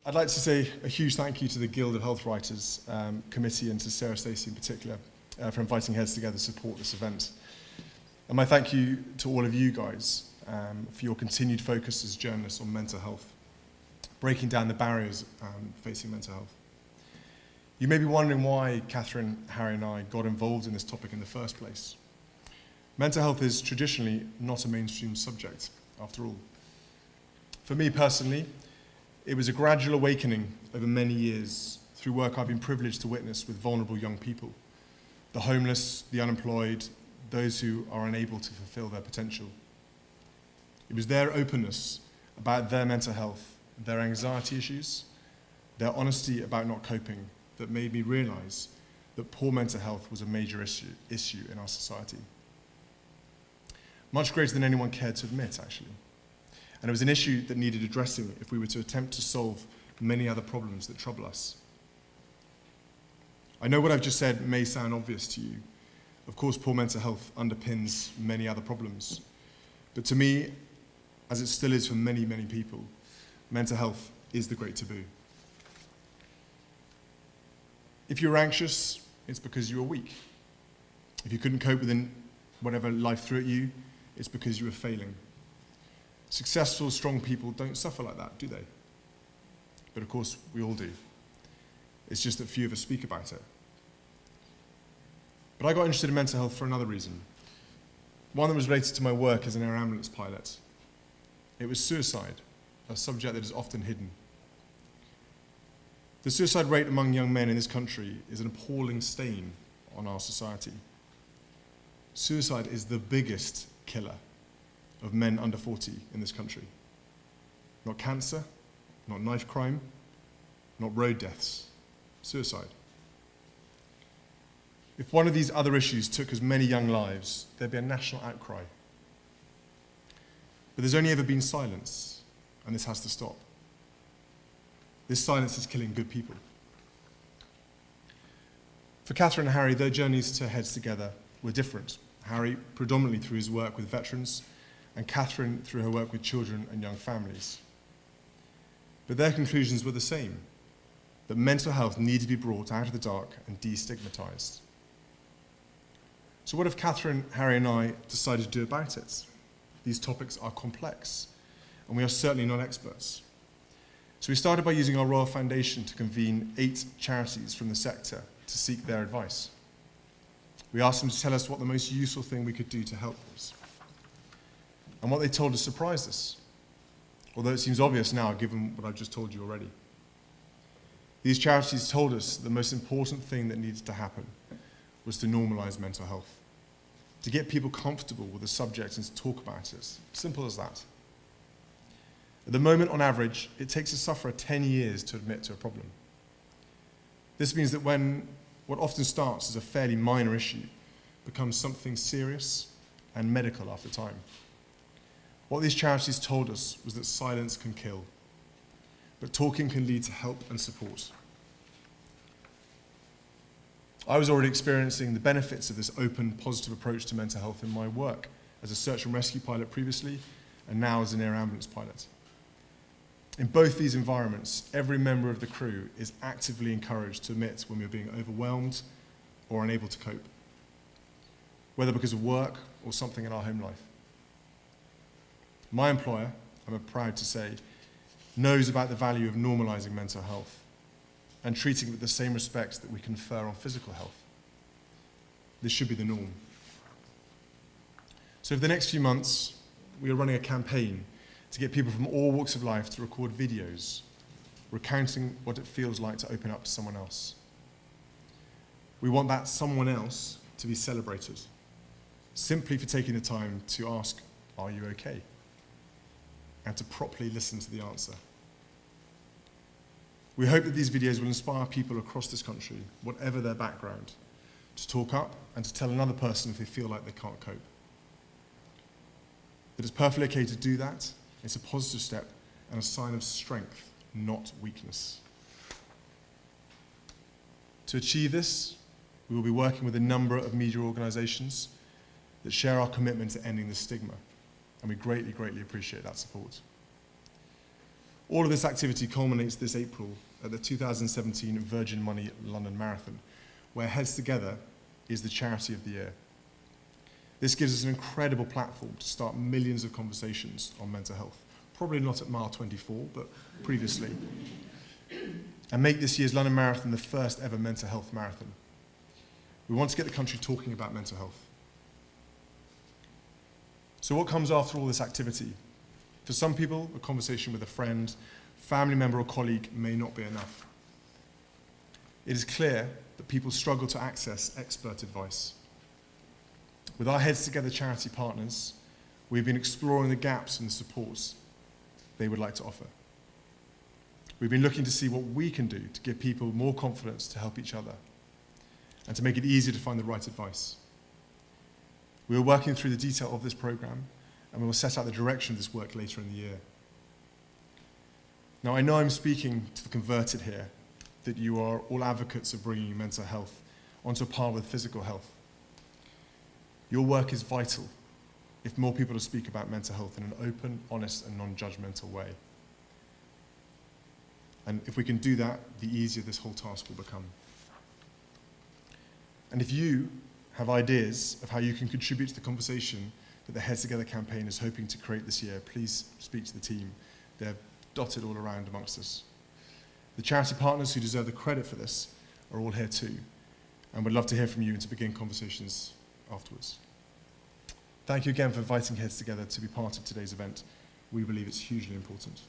I'd like to say a huge thank you to the Guild of Health Writers Committee and to Sarah Stacey in particular for inviting heads together to support this event. And my thank you to all of you guys for your continued focus as journalists on mental health, breaking down the barriers facing mental health. You may be wondering why Catherine, Harry and I got involved in this topic in the first place. Mental health is traditionally not a mainstream subject, after all. For me personally, it was a gradual awakening over many years through work I've been privileged to witness with vulnerable young people, the homeless, the unemployed, those who are unable to fulfill their potential. It was their openness about their mental health, their anxiety issues, their honesty about not coping that made me realize that poor mental health was a major issue in our society. Much greater than anyone cared to admit, actually. And it was an issue that needed addressing if we were to attempt to solve many other problems that trouble us. I know what I've just said may sound obvious to you. Of course, poor mental health underpins many other problems. But to me, as it still is for many, many people, mental health is the great taboo. If you're anxious, it's because you were weak. If you couldn't cope with whatever life threw at you, it's because you were failing. Successful, strong people don't suffer like that, do they? But of course, we all do. It's just that few of us speak about it. But I got interested in mental health for another reason. One that was related to my work as an air ambulance pilot. It was suicide, a subject that is often hidden. The suicide rate among young men in this country is an appalling stain on our society. Suicide is the biggest killer of men under 40 in this country. Not cancer, not knife crime, not road deaths, suicide. If one of these other issues took as many young lives, there'd be a national outcry. But there's only ever been silence, and this has to stop. This silence is killing good people. For Catherine and Harry, their journeys to heads together were different. Harry, predominantly through his work with veterans, and Catherine through her work with children and young families. But their conclusions were the same, that mental health needed to be brought out of the dark and destigmatized. So what have Catherine, Harry and I decided to do about it? These topics are complex, and we are certainly not experts. So we started by using our Royal Foundation to convene 8 charities from the sector to seek their advice. We asked them to tell us what the most useful thing we could do to help us. And what they told us surprised us, although it seems obvious now given what I've just told you already. These charities told us the most important thing that needed to happen was to normalize mental health, to get people comfortable with the subject and to talk about it. Simple as that. At the moment, on average, it takes a sufferer 10 years to admit to a problem. This means that when what often starts as a fairly minor issue becomes something serious and medical after time. What these charities told us was that silence can kill, but talking can lead to help and support. I was already experiencing the benefits of this open, positive approach to mental health in my work as a search and rescue pilot previously, and now as an air ambulance pilot. In both these environments, every member of the crew is actively encouraged to admit when we're being overwhelmed or unable to cope, whether because of work or something in our home life. My employer, I'm proud to say, knows about the value of normalizing mental health and treating it with the same respect that we confer on physical health. This should be the norm. So for the next few months, we are running a campaign to get people from all walks of life to record videos, recounting what it feels like to open up to someone else. We want that someone else to be celebrated, simply for taking the time to ask, "Are you okay?" and to properly listen to the answer. We hope that these videos will inspire people across this country, whatever their background, to talk up and to tell another person if they feel like they can't cope. That it's perfectly okay to do that. It's a positive step and a sign of strength, not weakness. To achieve this, we will be working with a number of media organisations that share our commitment to ending the stigma, and we greatly, greatly appreciate that support. All of this activity culminates this April at the 2017 Virgin Money London Marathon, where Heads Together is the charity of the year. This gives us an incredible platform to start millions of conversations on mental health, probably not at mile 24, but previously, and make this year's London Marathon the first ever mental health marathon. We want to get the country talking about mental health. So what comes after all this activity? For some people, a conversation with a friend, family member or colleague may not be enough. It is clear that people struggle to access expert advice. With our Heads Together charity partners, we've been exploring the gaps and the supports they would like to offer. We've been looking to see what we can do to give people more confidence to help each other and to make it easier to find the right advice. We are working through the detail of this programme, and we will set out the direction of this work later in the year. Now, I know I'm speaking to the converted here, that you are all advocates of bringing mental health onto a par with physical health. Your work is vital if more people to speak about mental health in an open, honest, and non-judgmental way. And if we can do that, the easier this whole task will become. And if you have ideas of how you can contribute to the conversation that the Heads Together campaign is hoping to create this year, please speak to the team. They're dotted all around amongst us. The charity partners who deserve the credit for this are all here too, and would love to hear from you and to begin conversations afterwards. Thank you again for inviting Heads Together to be part of today's event. We believe it's hugely important.